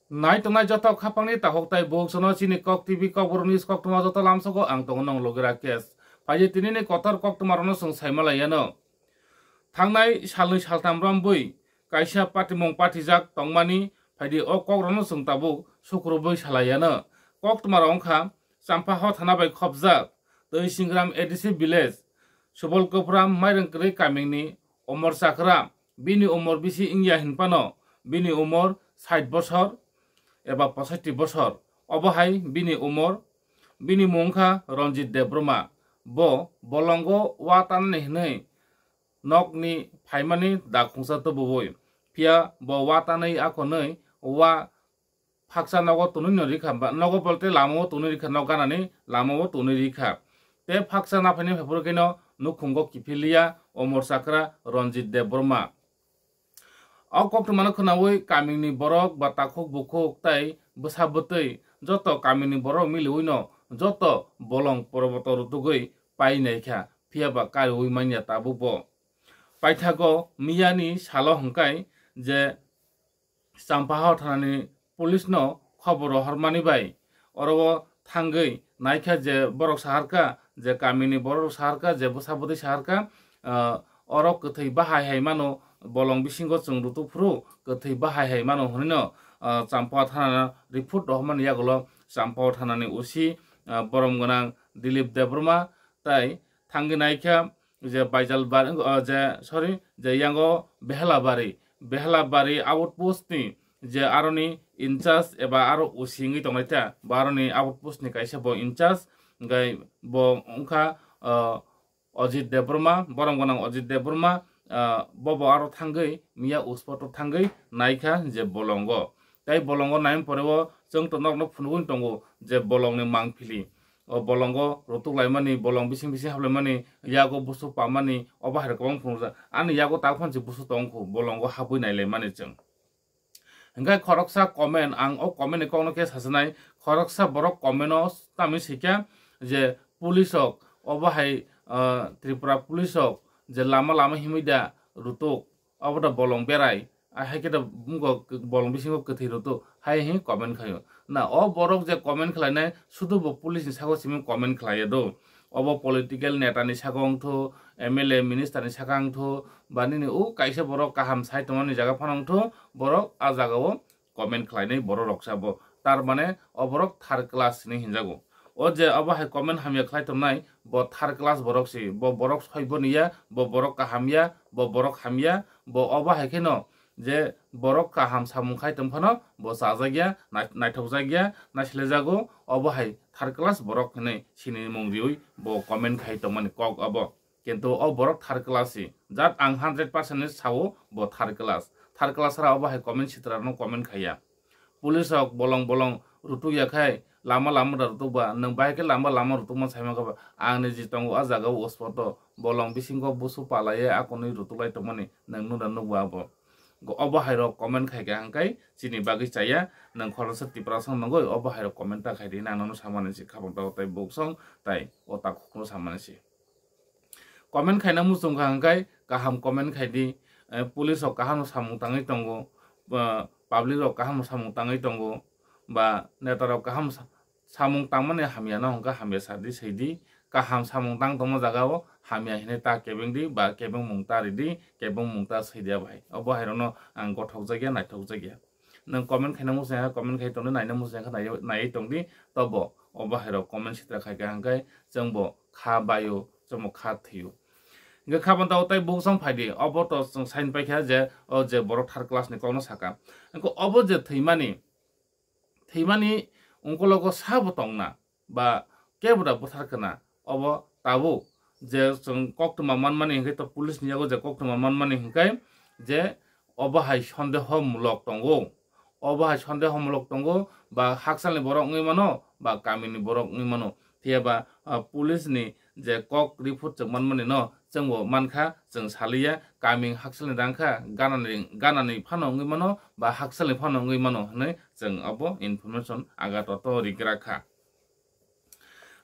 Nai tongnai joto khapangni tahok tai bok sono chini kok TV kok bornis kok tuma joto lamsoko ang tongnong logira kes. Paje tinini kotor kok tumarono sung saimala yano. Thangnai salni saltam rambui kaisa patimong patijak tongmani paidi o kok rono sung tabu sukrubui salayana. Kok tumarong kha sampa ho thana bai khobjak tei singram ADC village subol kopram mairang kre kamingni omor sakra bini omor bisi ingya hinpano bini omor 60 বছর एबा 65 বছর অবহাই বিনি উমর বিনি মুংখা রঞ্জিত দেব্রমা ব বলঙ্গ ওয়াতান নেহनै নকনি ফাইমানি দাখুংसा তবुबोय फिया ब वातानै आखनै वा फाक्सा नगो तुनुनि रिखा नगो बोलते लामो तुनुनि रिखा नगानानि लामो तुनुनि रिखा ते फाक्सा नाफानि फेफुरकेनो नुखुंगो किफिलिया अमर साकरा रঞ্জিত Debbarma Kok mana kenawai kami ni borok batakuk bukuk tai besabetai joto kami ni borok miliwino joto bolong poroboto rutugoi pai naikha pia ba kai ui manya tabupo paithago miyani salo hangkai je sampaho thanani police no khobor hormani bai orobo thangai naikha je borok saharka je kami ni borok saharka je besabetai saharka orok kethai bahai hai mano bolong bisingo chung rutu fru kethai bahai hai mano honino champa thana report rohman yagolo champa thana ni usi borom gonang dilip debroma tai thangi naikha je baijal bar je sorry je yango behla bari outpost ni je aroni incharge eba aro usingi tongaita baroni outpost ni kaisa bo incharge gai bo ongkha Ajit Debroma borom gonang Ajit Debroma bobo aro thangai miya uspoto thangai naikha je bolongo tai bolongo naim porebo jeng to nok phungun tongo je bolong ni mangphili o bolongo rotuk laimani bolong bising hablemani yago busu pamani obahar kong phunja ani yago talphon je busu tongkho bolongo habui naile mani jeng hingga khoroksa comment ang o comment ni kongno ke sasanai khoroksa borok comment o tami sikya je pulisok obahai Tripura pulisok je lama himida rutuk aboda bolong berai hai kita bungo bolong bisingo kethi rutuk hai hi comment khayo na o borok je comment khlainai sudu bo police ni sago simi comment khlaiye do obo political neta ni sagong tho MLA minister ni sagang tho bani ni o kaisa borok kaham sai tomani jaga phanong tho borok a jaga o comment khlainai borok roksa bo tar mane o borok third class ni hinjago o je abahai comment hamya khlaitomnai bo third class borok si bo borok soibo niya bo borok kahamya bo borok hamya bo abahai keno je borok kaham samung khaitom phano bo sajagya naithokjagya naislejago abahai third class borok nei sini mungriui bo comment khaitomani kok abo kintu o borok third class si jat ang 100% ni sawo bo third class ra abahai comment sitra no comment khaya police ok bolong rutu yakhai lama da rutu ba nang bai ke lama rutu ma saima ka ang ni jitongo a jaga ospoto bolong bisingo busu palaye akoni rutu lai tomani nang nu dan nu ba bo go obo hairo comment khai ga hangkai chini bagi chaya nang khorsa tipra sang nango obo hairo comment ta khai di nang no samane si khabang ta tai boksong tai ota khukno samane si comment khai na mu sung hangkai kaham comment khai di police ok kaham samung tangai tongo public ok kaham samung tangai tongo ba netar ok kaham samung tangmane hamya na hongka hamya sadi seidi kaham samung tang tomo jagao hamya hine ta kebeng di ba kebeng mungta ridi kebeng mungta seidia bai obo hairono ang gothok jagya naithok jagya nang comment khaina mu sa comment khai tongni naina mu sa nai tongdi tobo obo hairo comment sitra khai ga hangkai jengbo kha bayo jomo kha thiu nge khaban ta tai boksang phaidi obo to sign paikha je o je borok third class ni kono saka ko obo je theimani ungkologo sabo tongna ba keboda botharkana obo tabu je jeng koktuma manmani hingkai to police ni jago je koktuma manmani hingkai je obo hai sondeho mulok tongo ba haksalni borok ngi mano ba kamini borok ngi mano thiaba police ni je kok report jeng manmani no jengbo mankha jeng saliya kaming haksalni dangkha ganani phano ngi mano ba haksalni phano ngi mano hne jeng obo information aga to rigrakha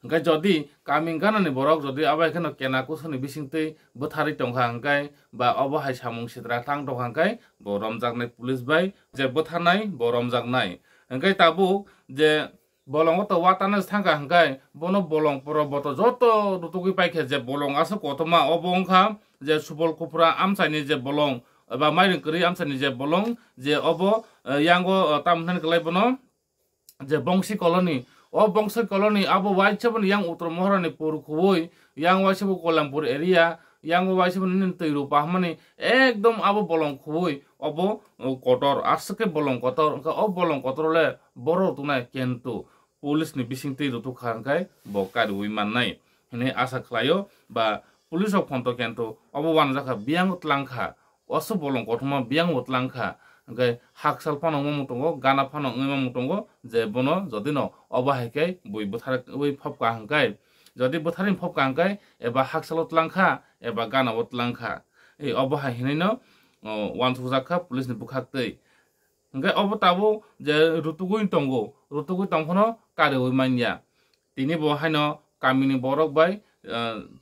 Engkai jodi kami ganani borok jodi abo ekhano kena kusoni bisingtui bwthari tongkha engkai ba obo hai samung sitra tang tongkha engkai bo romjaknai police bai je bwtharnai bo romjaknai engkai tabuk je bolong to watana thangka engkai bono bolong poro boto joto rutugui paikhe je bolong asa kotoma obo ongkha je subol kupra amsaini je bolong ba mairing kri amsaini je bolong je obo yango tamhan klai bono je bongsi colony o bongsi colony abo waichabon yang uttor mohrani purkhubui yang waichabon kolampur area yang waichabon nin teiru pahmani ekdom abo bolong khubui obo kotor asake bolong kotor o bolong kotorle boro tunai kentu police ni bisingtei rutu khankai bo karui mannai hine asa khlaio ba police ok phonto kentu obo wanjaka biang utlangkha oso bolong kothoma biang utlangkha engkai haksal phano mutongo gana phano ngema mutongo je bono jodi no obahaike bui buthar ui phopka hangkai jodi butharin phopka hangkai eba haksal utlangkha eba gana utlangkha ei obahai hinai no wan sujakha police ni bukhaktei engkai obo tabo je rutugui tongo rutugui tongphono karui manya tini bo haino kamini borok bai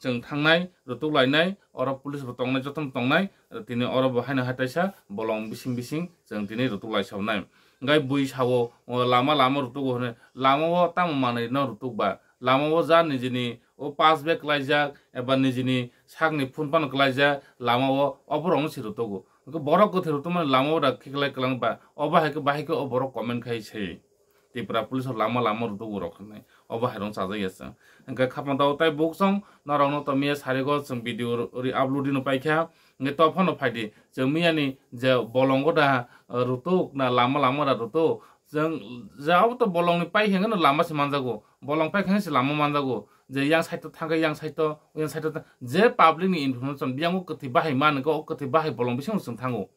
जों थांनाय रुतुक लायनाय अर पुलिस बो तंनाय जतन तंनाय तिनि अर बो हायना हातायसा bolong bising bising जों तिनि रुतुक लायसावनाय गाय बुइ सावो लामा लामा रुतुक होने लामाव ताम माने न रुतुक बा लामाव जा निजिनि ओ पास बेक लायजाक एबा निजिनि सागनि फुनपान लायजा लामाव अबरंग सि रुतुक बरक गथे रुतुक माने लामाव दा खिखलाय कलां बा अबाहायके बाहायके अबर कमेन्ट खाइ छै Tipra police lama lama rutu urokne oba herong saja yesa engkai khapang tau tai boksong narong to mia sarego sing video ri uploading no paikha nge to phono phaidi jemiya ni je bolongo da rutu na lama lama da rutu jeng jao to bolong ni paikha no lama se manjago bolong paikha se lama manjago je yang side to thanga yang side to je public ni information biango kthi bahai man ko kthi bahai bolong bising sing thango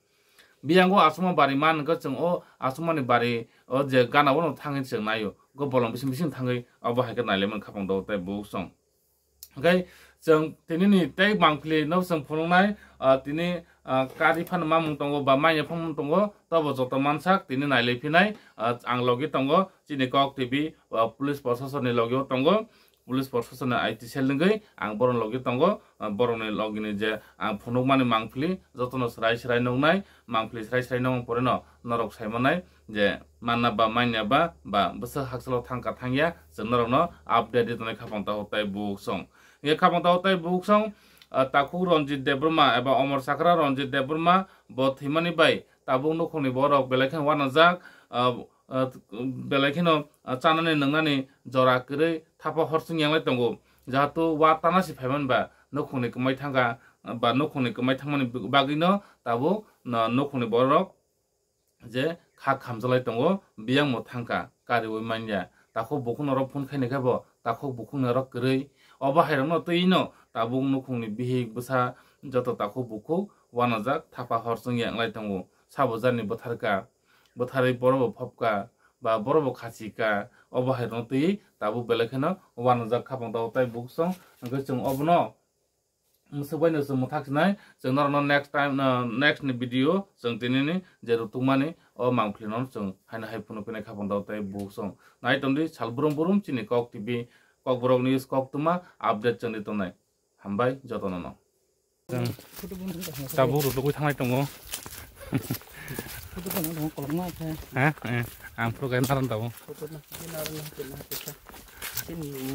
biango asuma bari man ko chung o asuma ni bari o je gana wono thangi chung nayo go bolong bising bising thangai abo haike nailemon khapang do tai bu song okay chung tini ni tai mangpli no sung phunungnai tini kari phan mamung tongo ba maiya phang tongo tobo joto mansak tini nailephinai ang logi tongo chini kok tv police proshashan ni logi tongo police proshashan IT cell ngai ang boron logi tongo boron ni logi ni je ang phunuk mani mangpli jotono srai srai nongnai mangpli srai srai nong poreno norok saimanai je manna ba manya ba basa haksalo thangka thangya je norok no update ditone khapang ta hotai book song ye khapang ta hotai book song taku Ranjit Debrma eba Omar Sakra Ranjit Debrma bo thimani bai tabung no khoni borok belakhan wanajak belakino chanane nangnani jora kre thapa horsing yanglai tongo jahatu watana si phaiman ba nokhoni kmai thanga ba nokhoni kmai thangmani bagino tabo nokhoni borok je khak khamjalai tongo biang mo thangka karioi manya takho bokun ro phone khaine khabo takho bokun ro krei oba hairang no tuino tabung nokhoni bihik busa joto takho boku wanajak thapa horsing yanglai tongo sabojani botharka bothari borobo phopka ba borobo khachika oba hairang tui tabu belekhena wanajak khapang daw tai buksong angko chung obno musubai no sum thaksnai chung no next time next ni video chung tinini je rutumani o mangphlinon chung haina haiphuno pene khapang daw tai buksong nai tomdi salburum burum chini kok tv kok borok news kok tuma update chung ditonai hambai jotono no tabu rutugui thangai tongo ang program naran tau.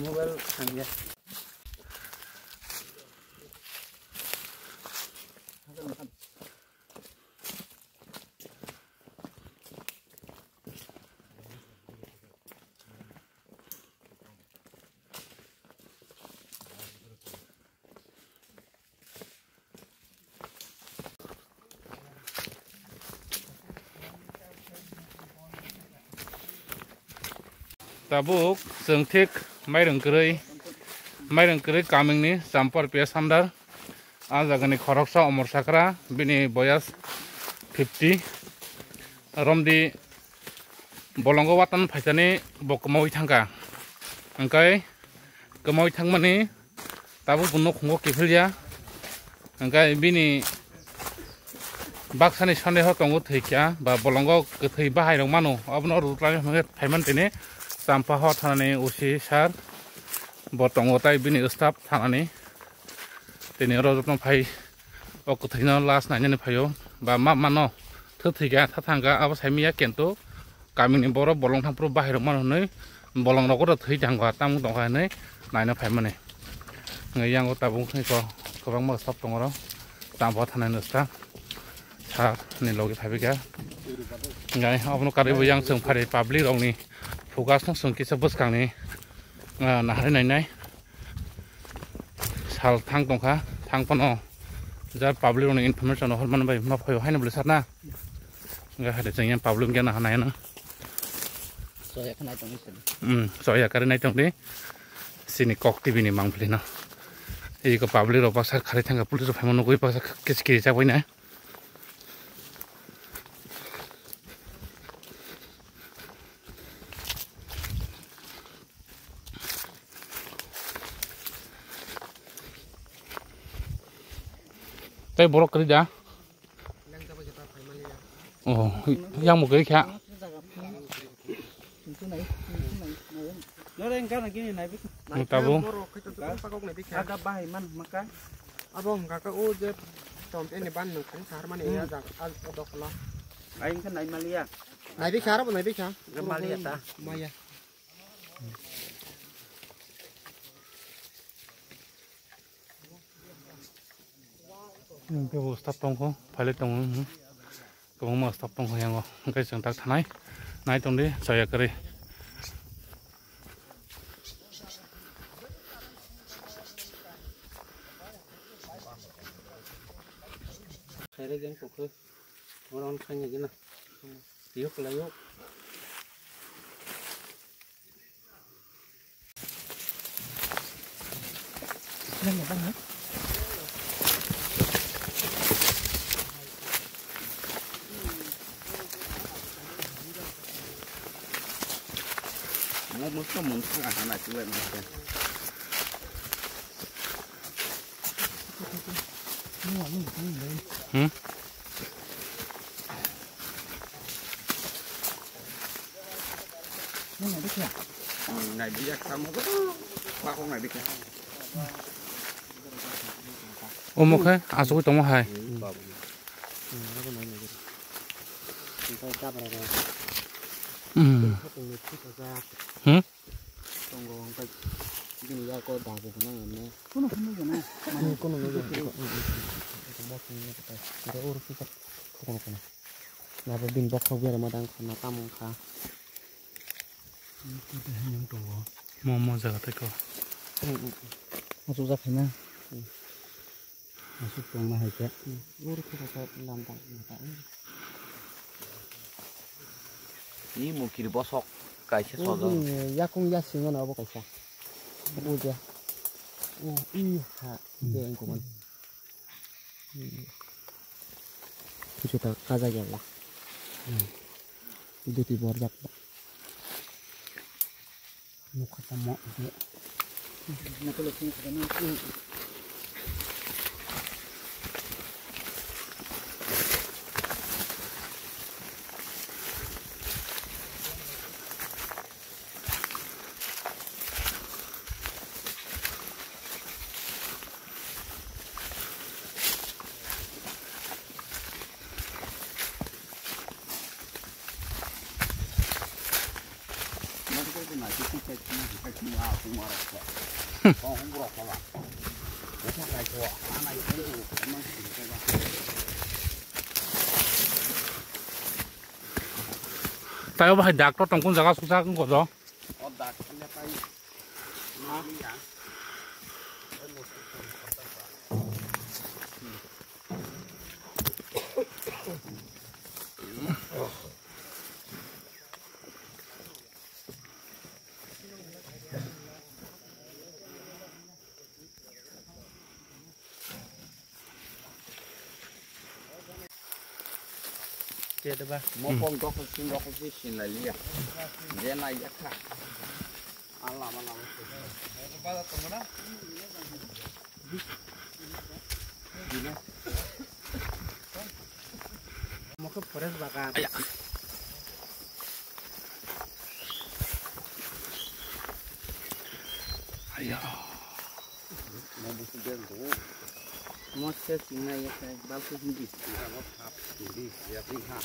Mobile hanya. Tabuk जों थिक माइरं करै कामिंनि जाम्पार पेस हामदार आ जागानि खरकसा अमर साकरा बिनि बयस 50 रमदि बलंग वातान फाइसानि बकमावै थांगा ओंखाय कमावै थांमानि ताबु बुनो खंगो केफिलया ओंखाय बिनि बाक्सानि सन्देह तंगो थैख्या बा बलंग गथै बाहायरं मानो अबनो रुतलानि फाइमान तेने जाम्पा थानानै उसी सार Botong otai bini ustap thanani tini rojotno phai o kuthino last nainani phayo ba mano thothiga thanga abo saimia kento kamini boro bolong thangpro bahiro manhunai bolong rokoro thoi jangwa tamung donghanai naina phaimani yang tabung ko kobang ma stop tongoro tambo thanai nusta sa ni logi phabiga ngai abno karibo yang sung phari public rongni focus no sung kisa buskangni na hari nai sal thang tongkha thang pono jar public rongni information hor man bai ma phayo haina bule sarna ngai hade jeng public gena hanai na soya kana tong sen soya kare nai tong de sini kok tv ni mangpli na ei ko public ro paksa khari thanga police phamo no goi paksa kiski cha boina tay borok kari ja oh yang mo kari kha nó lên cái này cái này biết tabu ada bahay man maka abong kakak o je tom ini ban nu kan sar man ya jak al odok la aing kan naik Malia nai bi khara nai bi kha Malia ta maya cái stop tông không phải lấy tông cũng mà stop tông không yang cái trường tác này này tông đi saya kiri khare jeng pokhe orang khanya gina tiuk layuk lên nhà băng hết một số món ăn này chúng em ăn này biết chưa? Này biết sao mà qua con này biết chưa? ôm một cái à số tông hai Ini ya kau dah betul ni. Kono ni. Kono ni. Kita urus kita. Kono. Nah, bin bok kau biar madang kena tamu kah. Kita hanya tu. Mau jaga teko. Masuk zakat na. Masuk rumah aja. Urus kita lantai. Ini mungkin bosok kaisa sodo. Ya kung ya singon apa kaisa. Udah. Oh, iya, dia yang kuman. Itu tak kaza ya lah. Itu di bawah jatuh. Muka tamu dia. Nak lepas ni kerana tayo ba dak to tong kun jaga susah kun ko do dia dah. Mau pom dok sin lah lihat. Dia naik ya. Allah. Kepada teman. Gini. Mau ke peres bakar. Ayo. Mau butuh dia tuh. Mau saya tinggal ya saya bagus ini. Mau tap ini ya tinggal.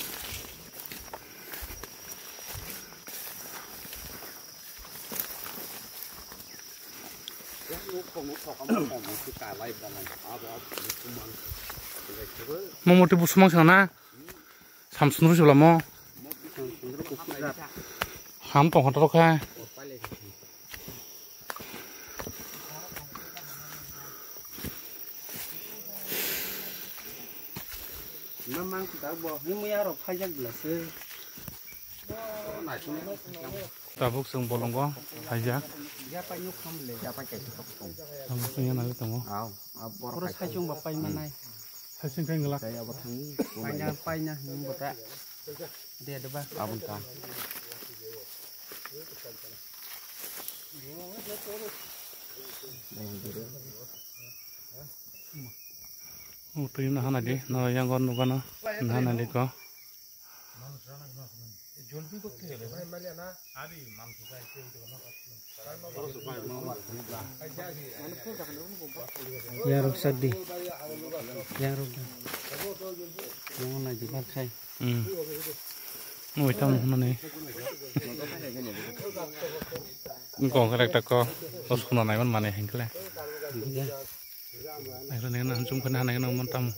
Ya mau kamu kita live dan apa cuma. 뭐 못해 부수망 sana. 삼순으로 줄라 뭐. 한 통 하도록 해. Memang kita buat ini ya roh pajak belas. Tabuk sung bolong ko. Aja. Siapa nyuk hamle, siapa kayak gitu. Sungnya nabi tunggu. Terus kacung bapak mana? Hasil kayak ngelak. Saya buat ini. Panya yang buat dia ada bah. Abun kan. Tuh ini nahan lagi. Nah yang kau nukana nahan lagi ko. Ya ruk sedih. Ya ruk. Yang mana jibat kai. Oh itu mana nih? Kau kerek tak kau. Terus kau naik mana nih hingga? Ayo nih nah langsung kena naik nomor tamu.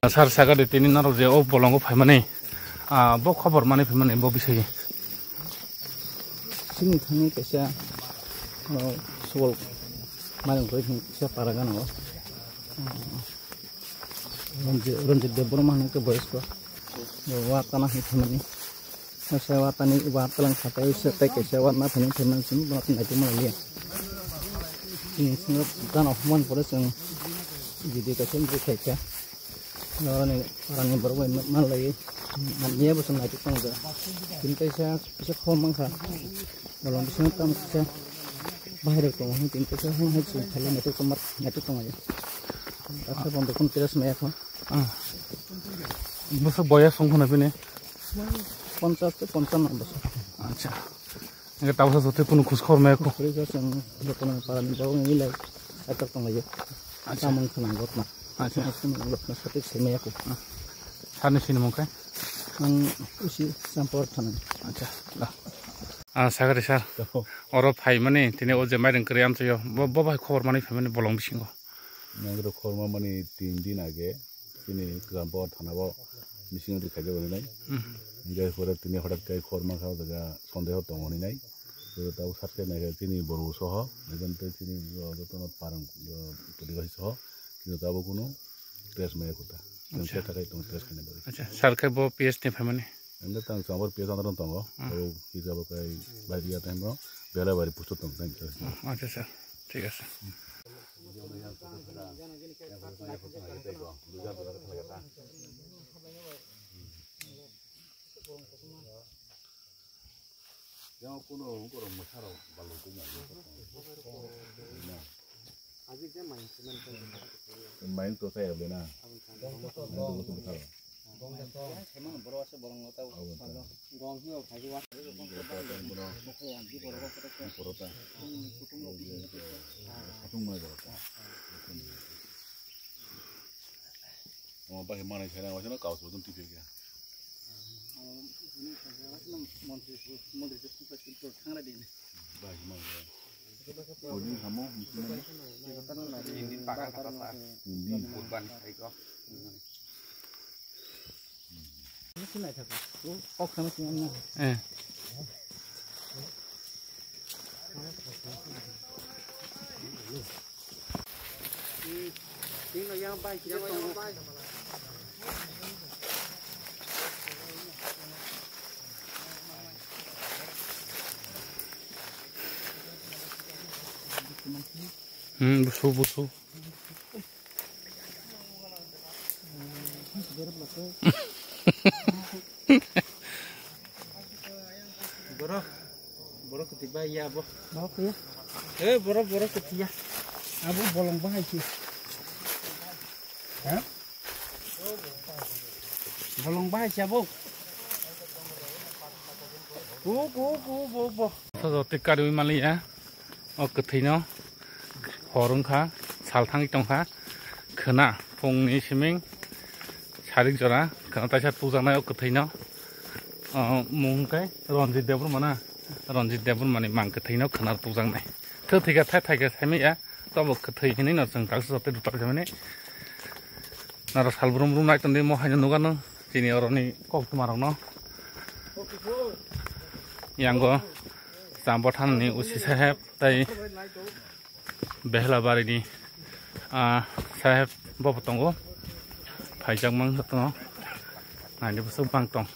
Sar saga de tini naro je o bolongo phai mane bo khabar mane phai mane bo bisai Sini kami kesya soal malang kau ini kesya paragan awak. Ranjit debor mana ke boys ko. Watana itu mana? Kesya watani watalang kata itu kesya watna phani phani sini buat nanti mana lihat. Ini semua dan ahman pada seng jadi kesya orang baru main lagi, dia bosan lagi kan udah. Tinta saya bisa komang kah? Kalau bisa tam saya bahaya itu, tinta saya hanya sih kalau itu kemat itu tong aja. Tapi untuk pun tidak semuanya kah? Besok boya song pun apa nih? 50 ke 55 besok. Acha. Enggak tahu sesuatu pun khusus korma aku. Kerja yang betul para baru ini lagi itu tong aja. Sama dengan got mah. Acha. Aku mengulat seperti semuanya aku. Sana sini mungkin. Usi sampur tanah. Acha. Lah. Sagar sar. Orang phai mane tini oje main kerjaan tuh yo. Bawa khobor mane phai mane bolong bisingo. Yang itu korma mani 3 दिन आगे ini kegampor tanah bawa misi untuk kerja ini nai. Jika pada tini horat kai korma kau daga sonde hot tong ini nai. Jadi tahu sarke nai tini baru soha. Dengan tini itu tuh parang tuh soha. Kita tahu kuno tres maya kuta. Dan saya tak itu tres kene baru. Acha. Sar kai bo PS nih phai mane. Anda tang sambar piasa antara tong. Tahu kita pakai baju dia tembok. Bela bari pusat tong kan. Acha sar. ঠিক আছে main tuh saya beli nah. Mau pakai mana cara macam kau sebelum TV ya. Bagi mana? Ini kamu Indin pakai kata sah. Indin. Kurban itu. Ini sih nggak ada. Lu kok sama singannya? Ini yang baik, yang baik. Busuk. Borok ketiba ya, Boh. Bawa ya. Borok ketiga. Abu bolong baik sih. Hah? Bolong baik ya, Bu. Bu. 저 때까지 말이야. 그때요. 호른카 살탕이 동카 그나 봉니 시민 사릭저라 그나 다시 부자나요 그때요. 뭔가 런지 대불 만이 망 그때요 그나 부장네. 그때가 타타가 세미야. 또뭐 그때는 어떤 각서 때도 딱하면은 나라 살부름부름 나있던데 뭐 하냐 누가는 지니 어른이 꼭 말하노. 양거 sambotan ni usi sahab tai behla bari ni sahab bobotongo phaijak mang hatno nani busu bangtong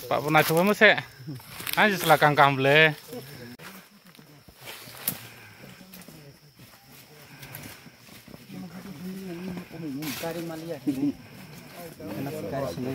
Pak pernah coba mas ya? Aja selakang kamble. Kari malia. Enak sekali sini.